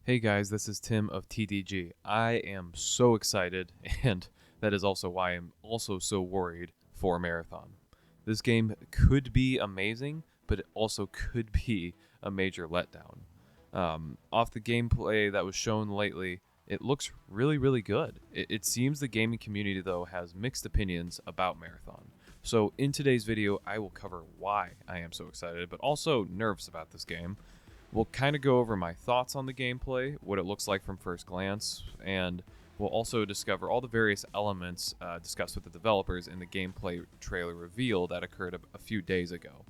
Hey guys, this is Tim of TDG. I am so excited, and that is also why I'm also so worried for Marathon. This game could be amazing, but it also could be a major letdown. Off the gameplay that was shown lately, it looks really good. It seems the gaming community, though, has mixed opinions about Marathon. So, in today's video, I will cover why I am so excited, but also nervous about this game. We'll kind of go over my thoughts on the gameplay, what it looks like from first glance, and we'll also discover all the various elements discussed with the developers in the gameplay trailer reveal that occurred a few days ago.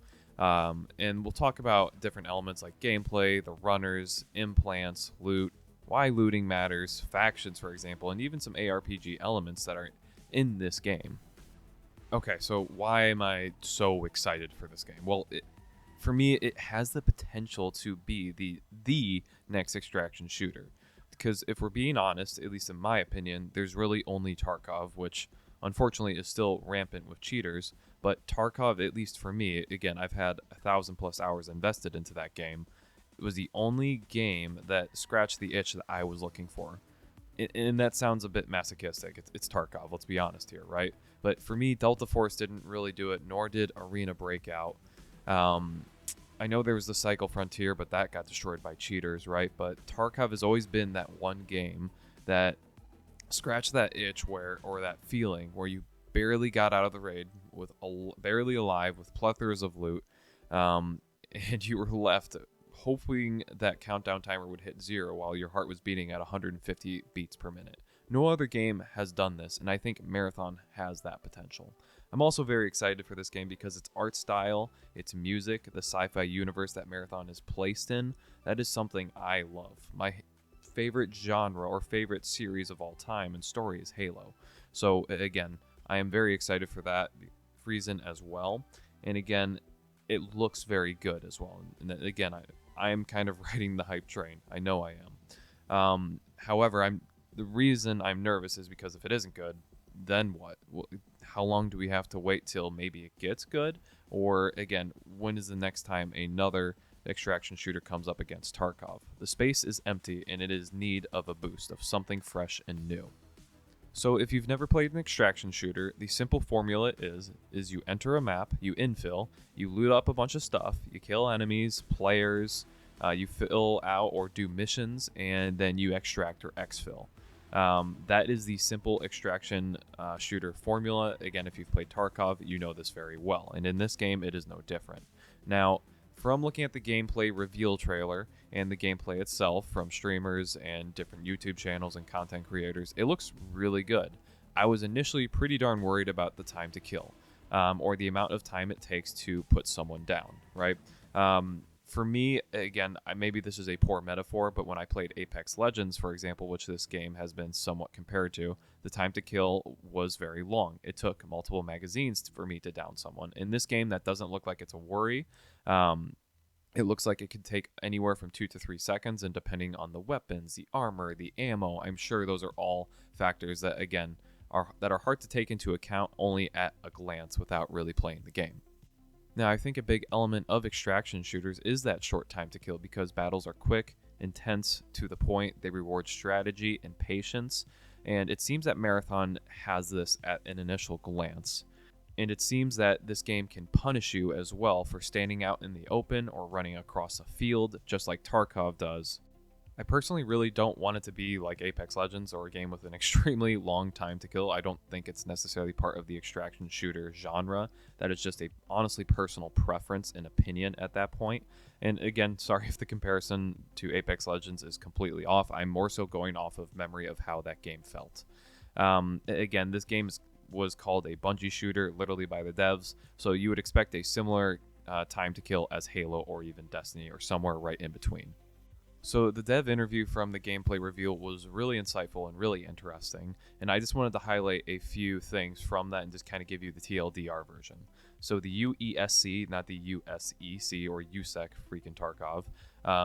And we'll talk about different elements like gameplay, the runners, implants, loot, why looting matters, factions, for example, and even some ARPG elements that are in this game. Okay, so why am I so excited for this game? Well, for me, it has the potential to be the next extraction shooter. Because if we're being honest, at least in my opinion, there's really only Tarkov, which unfortunately is still rampant with cheaters. But Tarkov, at least for me, again, I've had 1,000+ hours invested into that game. It was the only game that scratched the itch that I was looking for. And that sounds a bit masochistic. It's Tarkov, let's be honest here, right? But for me, Delta Force didn't really do it, nor did Arena Breakout. I know there was the Cycle Frontier, but that got destroyed by cheaters, right? But Tarkov has always been that one game that scratched that itch or that feeling where you barely got out of the raid with barely alive with plethoras of loot, and you were left hoping that countdown timer would hit 0 while your heart was beating at 150 beats per minute. No other game has done this, and I think Marathon has that potential. I'm also very excited for this game because its art style, its music, the sci-fi universe that Marathon is placed in, that is something I love. My favorite genre or favorite series of all time and story is Halo. So again, I am very excited for that reason as well. And again, it looks very good as well. And again, I am kind of riding the hype train. I know I am. However, the reason I'm nervous is because if it isn't good, then what? How long do we have to wait till maybe it gets good? Or again, when is the next time another extraction shooter comes up against Tarkov? The space is empty and it is in need of a boost, of something fresh and new. So if you've never played an extraction shooter, the simple formula is you enter a map, you infill, you loot up a bunch of stuff, you kill enemies, players, you fill out or do missions, and then you extract or exfil. That is the simple extraction shooter formula. Again, if you've played Tarkov, you know this very well. And in this game, it is no different. Now, from looking at the gameplay reveal trailer and the gameplay itself from streamers and different YouTube channels and content creators, it looks really good. I was initially pretty darn worried about the time to kill, or the amount of time it takes to put someone down, right? For me, again, maybe this is a poor metaphor, but when I played Apex Legends, for example, which this game has been somewhat compared to, the time to kill was very long. It took multiple magazines for me to down someone. In this game, that doesn't look like it's a worry. It looks like it could take anywhere from 2 to 3 seconds, and depending on the weapons, the armor, the ammo, I'm sure those are all factors that, again, are hard to take into account only at a glance without really playing the game. Now, I think a big element of extraction shooters is that short time to kill because battles are quick, intense, to the point. They reward strategy and patience, and it seems that Marathon has this at an initial glance. And it seems that this game can punish you as well for standing out in the open or running across a field, just like Tarkov does. I personally really don't want it to be like Apex Legends or a game with an extremely long time to kill. I don't think it's necessarily part of the extraction shooter genre. That is just a honestly personal preference and opinion at that point. And again, sorry if the comparison to Apex Legends is completely off. I'm more so going off of memory of how that game felt. Again, this game was called a Bungie shooter, literally by the devs, so you would expect a similar time to kill as Halo or even Destiny or somewhere right in between. So the dev interview from the gameplay reveal was really insightful and really interesting, and I just wanted to highlight a few things from that and just kind of give you the TLDR version. So the UESC, not the USEC or USEC freaking Tarkov,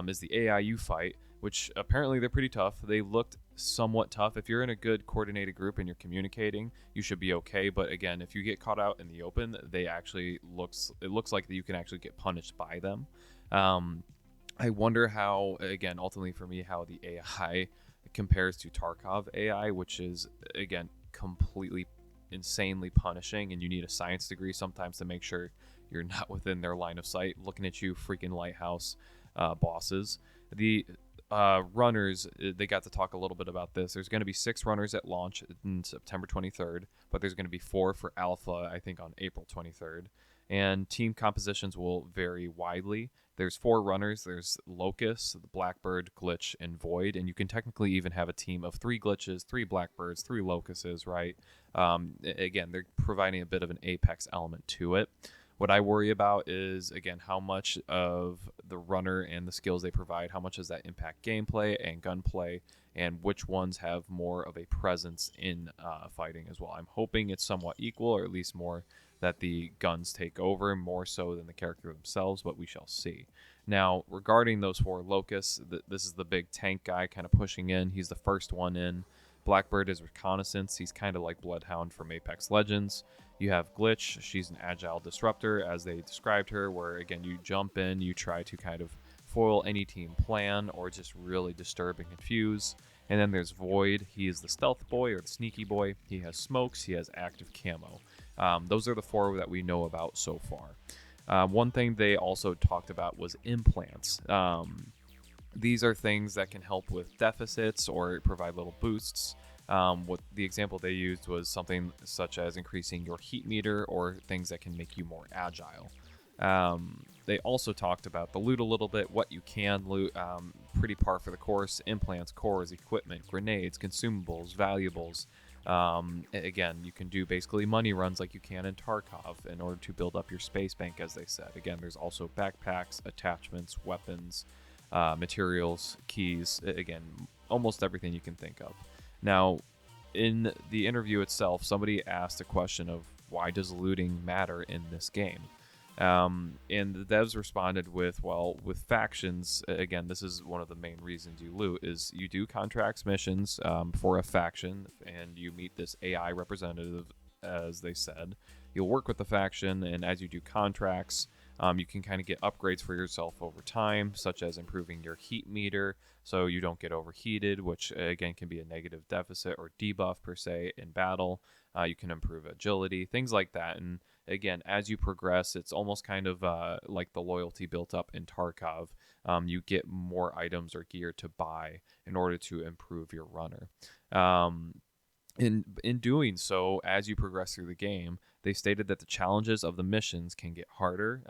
is the AI you fight, which apparently they're pretty tough. They looked somewhat tough. If you're in a good coordinated group and you're communicating, you should be okay. But again, if you get caught out in the open, it looks like you can actually get punished by them. I wonder how, again, ultimately for me, how the AI compares to Tarkov AI, which is, again, completely insanely punishing, and you need a science degree sometimes to make sure you're not within their line of sight, looking at you freaking lighthouse bosses. The runners, they got to talk a little bit about this. There's going to be 6 runners at launch in September 23rd, but there's going to be 4 for alpha, I think, on April 23rd. And team compositions will vary widely. There's 4 runners. There's Locust, Blackbird, Glitch, and Void. And you can technically even have a team of 3 Glitches, 3 Blackbirds, 3 Locusts, right? Again, they're providing a bit of an Apex element to it. What I worry about is, again, how much of the runner and the skills they provide, how much does that impact gameplay and gunplay, and which ones have more of a presence in fighting as well. I'm hoping it's somewhat equal, or at least more that the guns take over more so than the character themselves, but we shall see. Now, regarding those 4 Locusts, this is the big tank guy kind of pushing in. He's the first one in. Blackbird is reconnaissance. He's kind of like Bloodhound from Apex Legends. You have Glitch. She's an agile disruptor, as they described her, where, again, you jump in, you try to kind of foil any team plan or just really disturb and confuse. And then there's Void. He is the stealth boy or the sneaky boy. He has smokes. He has active camo. Those are the 4 that we know about so far. One thing they also talked about was implants. These are things that can help with deficits or provide little boosts. What the example they used was something such as increasing your heat meter or things that can make you more agile. They also talked about the loot a little bit, what you can loot, pretty par for the course: implants, cores, equipment, grenades, consumables, valuables. Again, you can do basically money runs like you can in Tarkov in order to build up your space bank, as they said. Again, there's also backpacks, attachments, weapons, materials, keys, again, almost everything you can think of. Now, in the interview itself, somebody asked a question of why does looting matter in this game? And the devs responded with, well, with factions, again, this is one of the main reasons you loot, is you do contracts missions for a faction, and you meet this AI representative, as they said. You'll work with the faction, and as you do contracts, you can kind of get upgrades for yourself over time, such as improving your heat meter so you don't get overheated, which again can be a negative deficit or debuff per se in battle. You can improve agility, things like that. And again, as you progress, it's almost kind of like the loyalty built up in Tarkov. You get more items or gear to buy in order to improve your runner. In doing so, as you progress through the game, they stated that the challenges of the missions can get harder.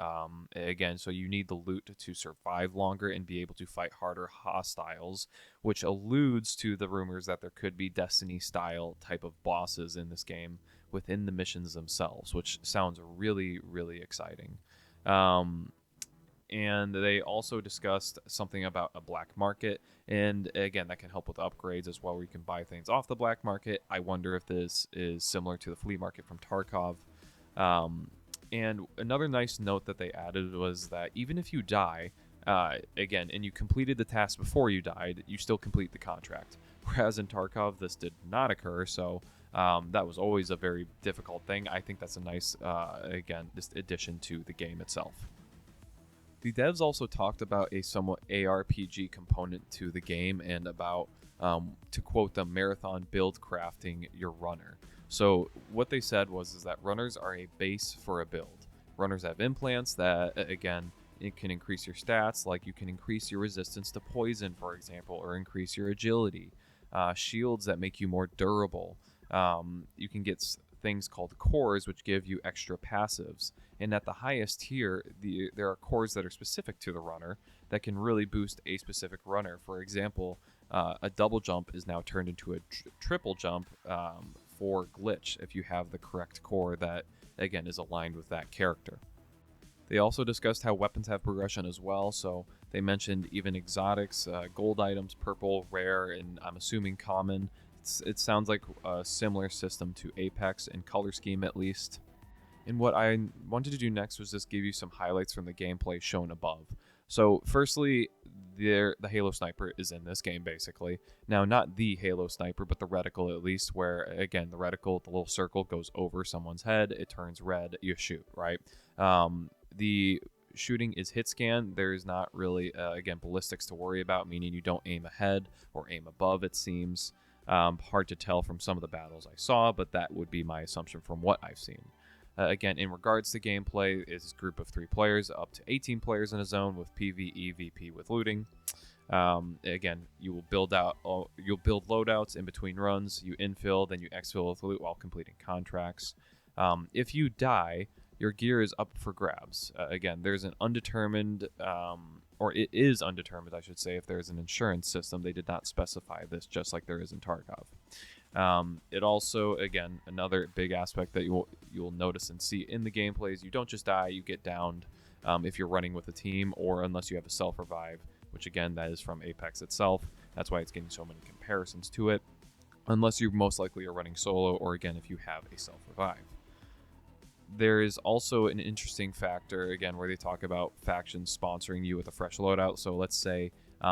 Again, so you need the loot to survive longer and be able to fight harder hostiles, which alludes to the rumors that there could be Destiny-style type of bosses in this game within the missions themselves, which sounds really, really exciting. And they also discussed something about a black market, and again, that can help with upgrades as well, where you can buy things off the black market. I wonder if this is similar to the flea market from Tarkov. And another nice note that they added was that even if you die, again, and you completed the task before you died, you still complete the contract. Whereas in Tarkov, this did not occur, so that was always a very difficult thing. I think that's a nice, again, just addition to the game itself. The devs also talked about a somewhat ARPG component to the game and about, to quote them, marathon build crafting your runner. So what they said was that runners are a base for a build. Runners have implants that, again, it can increase your stats, like you can increase your resistance to poison, for example, or increase your agility. Shields that make you more durable. You can get things called cores, which give you extra passives. And at the highest tier, there are cores that are specific to the runner that can really boost a specific runner. For example, a double jump is now turned into a triple jump for Glitch if you have the correct core that, again, is aligned with that character. They also discussed how weapons have progression as well, so they mentioned even exotics, gold items, purple, rare, and I'm assuming common. It sounds like a similar system to Apex in color scheme at least. And what I wanted to do next was just give you some highlights from the gameplay shown above. So firstly, the Halo Sniper is in this game, basically. Now, not the Halo Sniper, but the reticle at least, where, again, the reticle, the little circle goes over someone's head, it turns red, you shoot, right? The shooting is hit scan. There's not really, again, ballistics to worry about, meaning you don't aim ahead or aim above, it seems. Hard to tell from some of the battles I saw, but that would be my assumption from what I've seen. Again, in regards to gameplay, is a group of 3 players, up to 18 players in a zone with PvE, VP with looting. Again, you'll build loadouts in between runs. You infill, then you exfil with loot while completing contracts. If you die, your gear is up for grabs. Again, there's an undetermined, or it is undetermined, I should say, if there's an insurance system. They did not specify this, just like there is in Tarkov. It also, again, another big aspect that you'll notice and see in the gameplay is you don't just die, you get downed if you're running with a team, or unless you have a self-revive, which again, that is from Apex itself. That's why it's getting so many comparisons to it, unless you most likely are running solo, or again, if you have a self-revive. There is also an interesting factor, again, where they talk about factions sponsoring you with a fresh loadout. So let's say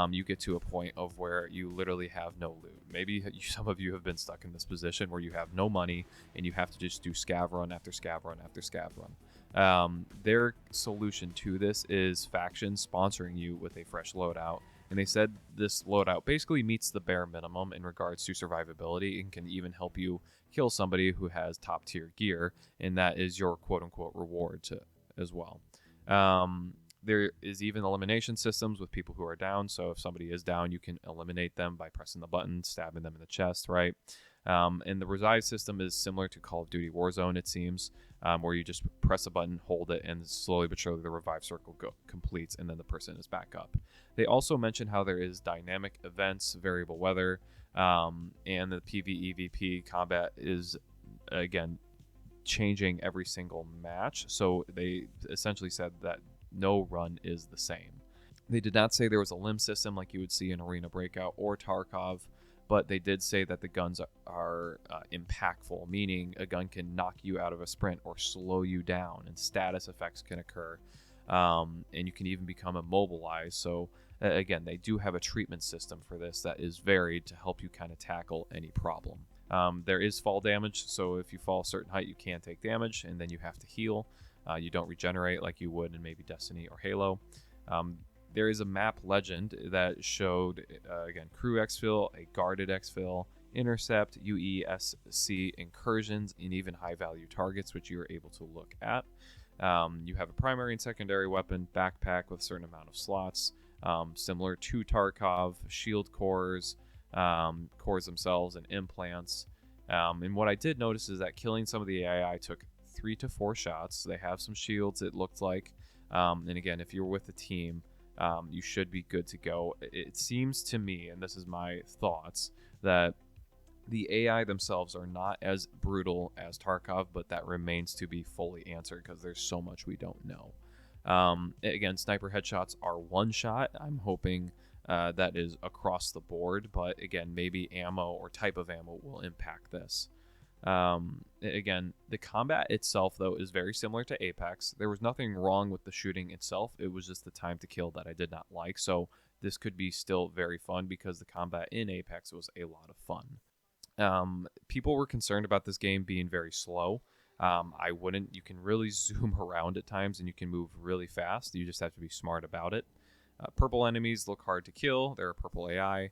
you get to a point of where you literally have no loot. Maybe some of you have been stuck in this position where you have no money and you have to just do scav run after scav run after scav run. Their solution to this is factions sponsoring you with a fresh loadout. And they said this loadout basically meets the bare minimum in regards to survivability and can even help you kill somebody who has top tier gear, and that is your quote unquote reward as well. There is even elimination systems with people who are down. So if somebody is down, you can eliminate them by pressing the button, stabbing them in the chest, right? And the revive system is similar to Call of Duty Warzone, it seems, where you just press a button, hold it, and slowly but surely the revive circle completes, and then the person is back up. They also mention how there is dynamic events, variable weather, and the PvE/VP combat is, again, changing every single match. So they essentially said that no run is the same. They did not say there was a limb system like you would see in Arena Breakout or Tarkov, but they did say that the guns are impactful, meaning a gun can knock you out of a sprint or slow you down, and status effects can occur, and you can even become immobilized. So again, they do have a treatment system for this that is varied to help you kind of tackle any problem. There is fall damage, so if you fall a certain height, you can take damage, and then you have to heal. You don't regenerate like you would in maybe Destiny or Halo. There is a map legend that showed, again, crew exfil, a guarded exfil, intercept, UESC incursions, and even high-value targets, which you are able to look at. You have a primary and secondary weapon, backpack with a certain amount of slots, similar to Tarkov, shield cores, cores themselves, and implants. And what I did notice is that killing some of the AI took 3 to 4 shots. They have some shields, it looked like. And again, if you're with a team, you should be good to go. It seems to me, and this is my thoughts, that the AI themselves are not as brutal as Tarkov, but that remains to be fully answered because there's so much we don't know. Again, sniper headshots are one shot. I'm hoping that is across the board, but again, maybe ammo or type of ammo will impact this. Again, the combat itself, though, is very similar to Apex. There was nothing wrong with the shooting itself. It was just the time to kill that I did not like. So this could be still very fun because the combat in Apex was a lot of fun. People were concerned about this game being very slow. I wouldn't. You can really zoom around at times and you can move really fast. You just have to be smart about it. Purple enemies look hard to kill. They're a purple AI.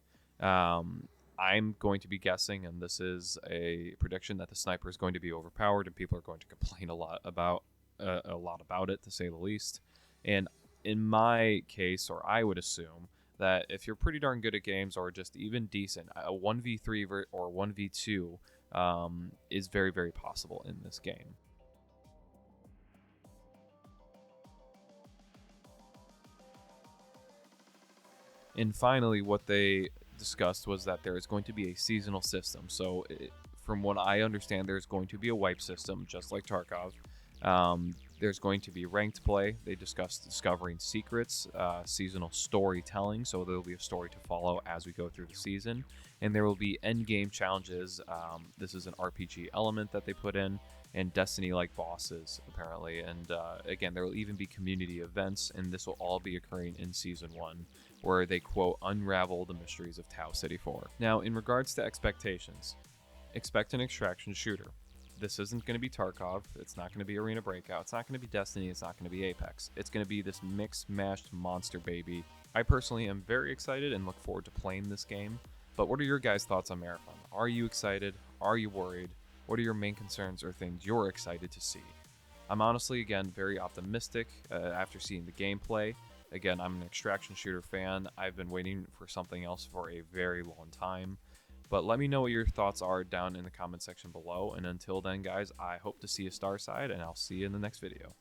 I'm going to be guessing, and this is a prediction, that the sniper is going to be overpowered, and people are going to complain a lot about it, to say the least. And in my case, or I would assume, that if you're pretty darn good at games, or just even decent, a 1v3 or 1v2 is very, very possible in this game. And finally, what they discussed was that there is going to be a seasonal system. So from what I understand, there's going to be a wipe system, just like Tarkov. There's going to be ranked play. They discussed discovering secrets, seasonal storytelling, so there will be a story to follow as we go through the season. And there will be endgame challenges. This is an RPG element that they put in, and Destiny-like bosses, apparently. And again, there will even be community events, and this will all be occurring in Season 1. where they, quote, unravel the mysteries of Tau City 4. Now, in regards to expectations, expect an extraction shooter. This isn't going to be Tarkov, it's not going to be Arena Breakout, it's not going to be Destiny, it's not going to be Apex. It's going to be this mixed-mashed monster baby. I personally am very excited and look forward to playing this game, but what are your guys' thoughts on Marathon? Are you excited? Are you worried? What are your main concerns or things you're excited to see? I'm honestly, again, very optimistic after seeing the gameplay. Again, I'm an extraction shooter fan. I've been waiting for something else for a very long time. But let me know what your thoughts are down in the comment section below. And until then, guys, I hope to see you Starside, and I'll see you in the next video.